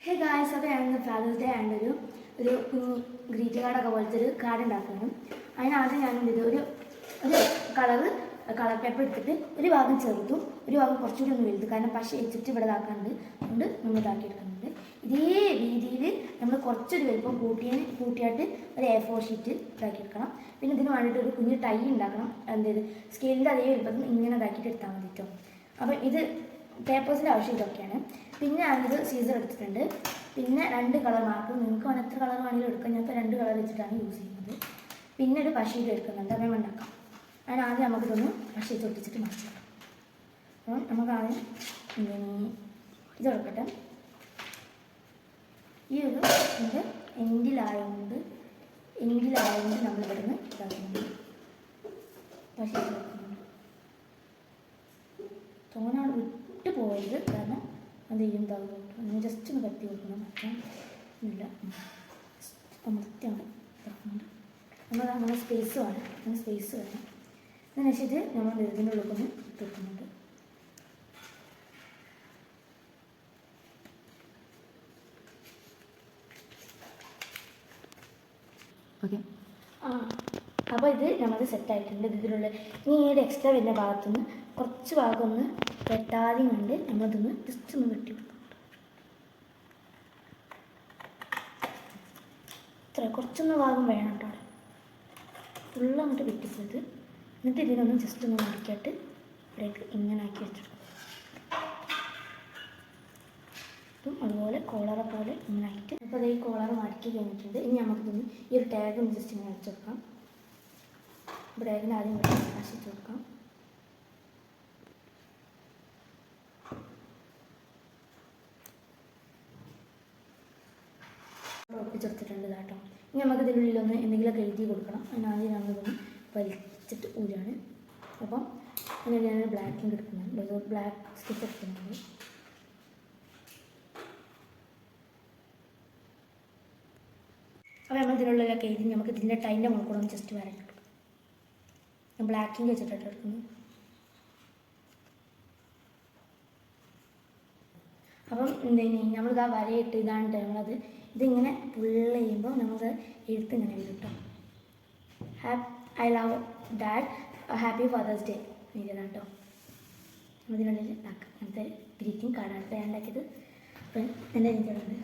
Hey guys, അപ്പോൾ ഞാനിന്ന് fathers day ആയതുകൊണ്ട് ഒരു ഗ്രീറ്റിംഗ് കാർഡൊക്കെ പോലത്തെ ഒരു കാർഡ് ഉണ്ടാക്കണം. അതിനാദ്യം ഞാൻ എന്ത് ചെയ്തു, ഒരു കളർ പേപ്പർ എടുത്തിട്ട് ഒരു ഭാഗം ചെറുതും ഒരു ഭാഗം കുറച്ചുകൂടി ഒന്ന് വലുത്, കാരണം പശ വെച്ചിട്ട് ഇവിടെ ഇതാക്കാനുണ്ട്, അതുകൊണ്ട് നമ്മൾ ഇതാക്കിയെടുക്കുന്നുണ്ട്. ഇതേ രീതിയിൽ നമ്മൾ കുറച്ചൊരു വലുപ്പം കൂട്ടിയായിട്ട് ഒരു A4 ഷീറ്റ് ഇതാക്കിയെടുക്കണം. പിന്നെ ഇതിന് വേണ്ടിയിട്ട് ഒരു കുഞ്ഞ് ടൈ ഉണ്ടാക്കണം. എന്ത് സ്കെയിലിൻ്റെ അതേ വലുപ്പത്തിൽ ഇങ്ങനെ ഇതാക്കിയിട്ട് എടുത്താൽ മതി കേട്ടോ. അപ്പം ഇത് പേപ്പേഴ്സിൻ്റെ ആവശ്യം ഇതൊക്കെയാണ്. പിന്നെ ഞാനിത് സീസർ എടുത്തിട്ടുണ്ട്. പിന്നെ 2 കളർ മാർക്ക്, നിങ്ങൾക്ക് വേണം എത്ര കളർ വേണമെങ്കിലും എടുക്കാം. ഞാൻ ഇപ്പോൾ 2 കളർ വെച്ചിട്ടാണ് യൂസ് ചെയ്യുന്നത്. പിന്നെ ഒരു പശയിൽ എടുക്കുന്നുണ്ട്, അങ്ങനെ ഉണ്ടാക്കാം. അതിന് ആദ്യം നമുക്കിതൊന്ന് പശ തൊട്ടിച്ചിട്ട് മാറ്റാം. അപ്പം നമുക്ക് ആദ്യം ഇത് കൊടുക്കട്ടെ. ഈ ഒരു ഇത് എൻഡിലായതുകൊണ്ട് നമ്മൾ ഇവിടുന്ന് ഇതാക്കുന്നുണ്ട്, പശ കൊടുക്കുന്നുണ്ട്. തോനാൾ വിട്ട് പോയത്, കാരണം അത് ചെയ്യുന്നതാകും. ഒന്ന് ജസ്റ്റ് ഒന്ന് കത്തി കൊടുക്കണം, മാറ്റാൻ ഇല്ല, അമർത്തിയാണ് ഇതാക്കുന്നുണ്ട്. നമ്മൾ അങ്ങനെ സ്പേസ് വേണം, അങ്ങനെ സ്പേസ് വേണം. അതിന് വെച്ചിട്ട് നമ്മൾ ഇതിൻ്റെ ഉള്ളിൽ ഇട്ടുന്നുണ്ട്. ഓക്കെ, അപ്പോൾ ഇത് നമ്മൾ സെറ്റായിട്ടുണ്ട്. ഇതിലുള്ള ഇനി ഈ എക്സ്ട്രാ വരുന്ന ഭാഗത്തുനിന്ന് കുറച്ച് ഭാഗം ഒന്ന് വെട്ടാതെയും കൊണ്ട് നമ്മളിതൊന്ന് ജസ്റ്റ് ഒന്ന് വെട്ടി കൊടുക്കും. ഇത്ര കുറച്ചൊന്ന് ഭാഗം വേണം കേട്ടോ, ഫുള്ള് അങ്ങോട്ട് വെട്ടിപ്പോയത്. എന്നിട്ട് ഇതിനൊന്ന് ജസ്റ്റ് ഒന്ന് മുറിക്കായിട്ട് ഇവിടേക്ക് ഇങ്ങനെ ആക്കി വെച്ചെടുക്കും. അപ്പം അതുപോലെ കോളറെ പോലെ ഇങ്ങനെ ആക്കിയിട്ട്, അപ്പോൾ അത് ഈ കോളർ മടക്കി കഴിഞ്ഞിട്ടുണ്ട്. ഇനി നമുക്കിതൊന്ന് ഈ ഒരു ടാഗ് ഒന്ന് ജസ്റ്റ് ഇങ്ങനെ വെച്ച് കൊടുക്കാം. ടാഗിന് ആദ്യം ആശിച്ച് കൊടുക്കാം. ഒപ്പിച്ചെടുത്തിട്ടുണ്ട് കേട്ടോ. ഇനി നമുക്ക് ഇതിനുള്ളിലൊന്ന് എന്തെങ്കിലുമൊക്കെ എഴുതി കൊടുക്കണം. അതിനാദ്യം നമ്മളിതൊന്ന് വലിച്ചിട്ട് ഊരാണ്. അപ്പം അങ്ങനെ ഞാൻ ബ്ലാക്കിങ് എടുക്കുന്നുണ്ട്, ബ്ലാക്ക് സ്റ്റിച്ച് എടുക്കുന്നുണ്ട്. അപ്പോൾ നമ്മൾ ഇതിനുള്ളിലൊക്കെ എഴുതി നമുക്ക് ഇതിൻ്റെ ടൈൻ്റെ മുകളിൽ കൂടെ ഒന്ന് ജസ്റ്റ് വരയ്ക്കും. ഞാൻ ബ്ലാക്കിങ് വെച്ചിട്ടാണ് എടുക്കുന്നത്. അപ്പം നമ്മളിതാ വരയിട്ട് ഇതാണ് നമ്മളത് ഇതിങ്ങനെ ഫുള്ള് ചെയ്യുമ്പോൾ നമുക്ക് എഴുത്ത് ഇങ്ങനെ വരും കേട്ടോ. I love dad, happy father's day എഴുതാം കേട്ടോ. അതിനുള്ളിൽ അങ്ങനത്തെ ഗ്രീറ്റിംഗ് കാർഡാണ് ഞാൻ ഉണ്ടാക്കിയത്. അപ്പം എൻ്റെ രീതിയിലുണ്ട്.